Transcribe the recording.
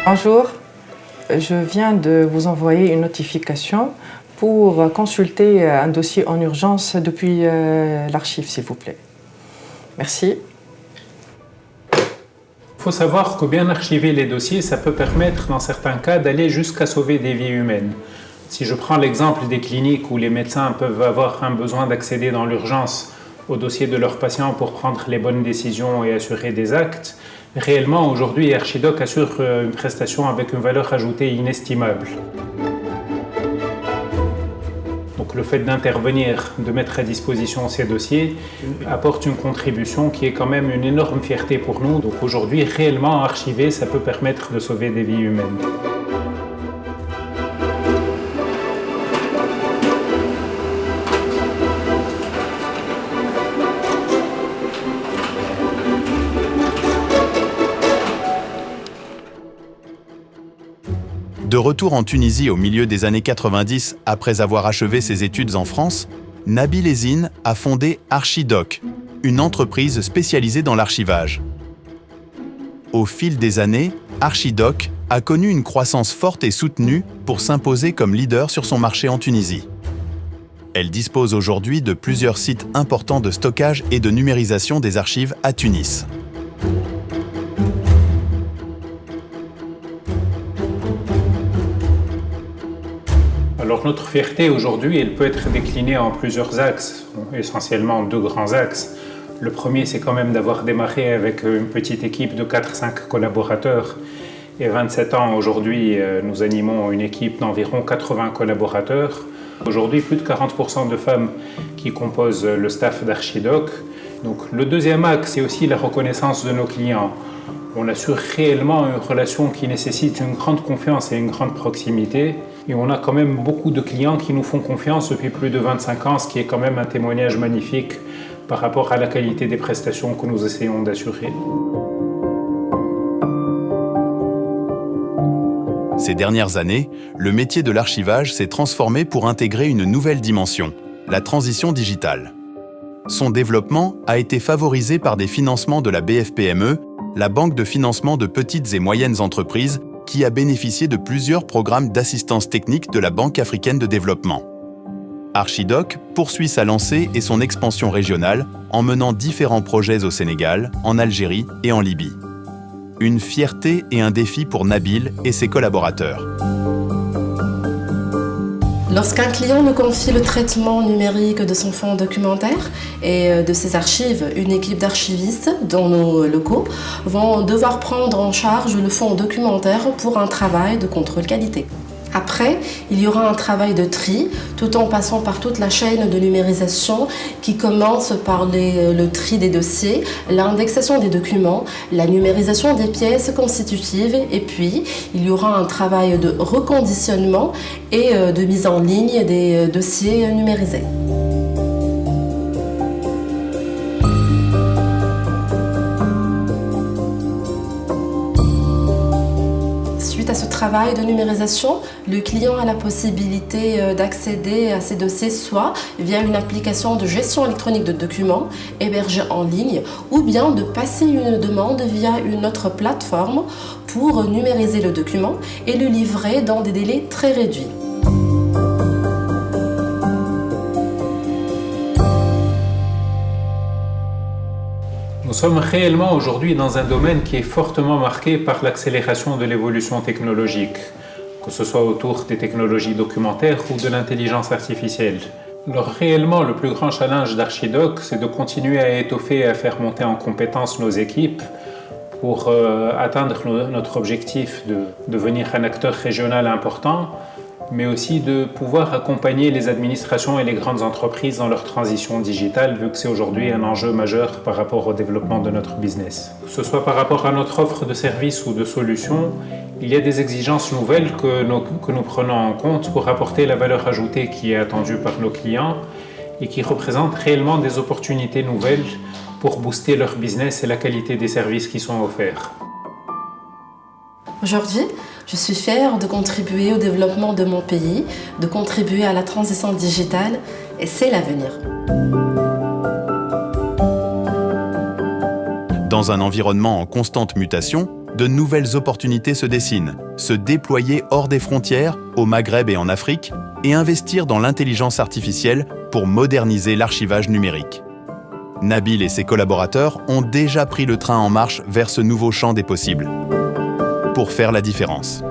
Bonjour, je viens de vous envoyer une notification pour consulter un dossier en urgence depuis l'archive, s'il vous plaît. Merci. Il faut savoir que bien archiver les dossiers, ça peut permettre dans certains cas d'aller jusqu'à sauver des vies humaines. Si je prends l'exemple des cliniques où les médecins peuvent avoir un besoin d'accéder dans l'urgence au dossier de leurs patients pour prendre les bonnes décisions et assurer des actes, réellement aujourd'hui Archidoc assure une prestation avec une valeur ajoutée inestimable. Donc le fait d'intervenir, de mettre à disposition ces dossiers apporte une contribution qui est quand même une énorme fierté pour nous. Donc aujourd'hui réellement archiver, ça peut permettre de sauver des vies humaines. De retour en Tunisie au milieu des années 90, après avoir achevé ses études en France, Nabil Ezzine a fondé Archidoc, une entreprise spécialisée dans l'archivage. Au fil des années, Archidoc a connu une croissance forte et soutenue pour s'imposer comme leader sur son marché en Tunisie. Elle dispose aujourd'hui de plusieurs sites importants de stockage et de numérisation des archives à Tunis. Alors notre fierté aujourd'hui, elle peut être déclinée en plusieurs axes, essentiellement deux grands axes. Le premier, c'est quand même d'avoir démarré avec une petite équipe de 4-5 collaborateurs. Et 27 ans aujourd'hui, nous animons une équipe d'environ 80 collaborateurs. Aujourd'hui, plus de 40% de femmes qui composent le staff d'Archidoc. Donc le deuxième axe, c'est aussi la reconnaissance de nos clients. On assure réellement une relation qui nécessite une grande confiance et une grande proximité. Et on a quand même beaucoup de clients qui nous font confiance depuis plus de 25 ans, ce qui est quand même un témoignage magnifique par rapport à la qualité des prestations que nous essayons d'assurer. Ces dernières années, le métier de l'archivage s'est transformé pour intégrer une nouvelle dimension, la transition digitale. Son développement a été favorisé par des financements de la BFPME, la Banque de financement de petites et moyennes entreprises, qui a bénéficié de plusieurs programmes d'assistance technique de la Banque africaine de développement. Archidoc poursuit sa lancée et son expansion régionale en menant différents projets au Sénégal, en Algérie et en Libye. Une fierté et un défi pour Nabil et ses collaborateurs. Lorsqu'un client nous confie le traitement numérique de son fonds documentaire et de ses archives, une équipe d'archivistes dans nos locaux vont devoir prendre en charge le fonds documentaire pour un travail de contrôle qualité. Après, il y aura un travail de tri, tout en passant par toute la chaîne de numérisation qui commence par le tri des dossiers, l'indexation des documents, la numérisation des pièces constitutives et puis il y aura un travail de reconditionnement et de mise en ligne des dossiers numérisés. Suite à ce travail de numérisation, le client a la possibilité d'accéder à ces dossiers soit via une application de gestion électronique de documents hébergée en ligne ou bien de passer une demande via une autre plateforme pour numériser le document et le livrer dans des délais très réduits. Nous sommes réellement aujourd'hui dans un domaine qui est fortement marqué par l'accélération de l'évolution technologique, que ce soit autour des technologies documentaires ou de l'intelligence artificielle. Alors réellement, le plus grand challenge d'Archidoc, c'est de continuer à étoffer et à faire monter en compétence nos équipes pour atteindre notre objectif de devenir un acteur régional important, mais aussi de pouvoir accompagner les administrations et les grandes entreprises dans leur transition digitale, vu que c'est aujourd'hui un enjeu majeur par rapport au développement de notre business. Que ce soit par rapport à notre offre de services ou de solutions, il y a des exigences nouvelles que nous prenons en compte pour apporter la valeur ajoutée qui est attendue par nos clients et qui représentent réellement des opportunités nouvelles pour booster leur business et la qualité des services qui sont offerts. Aujourd'hui, je suis fière de contribuer au développement de mon pays, de contribuer à la transition digitale, et c'est l'avenir. Dans un environnement en constante mutation, de nouvelles opportunités se dessinent. Se déployer hors des frontières, au Maghreb et en Afrique, et investir dans l'intelligence artificielle pour moderniser l'archivage numérique. Nabil et ses collaborateurs ont déjà pris le train en marche vers ce nouveau champ des possibles. Pour faire la différence.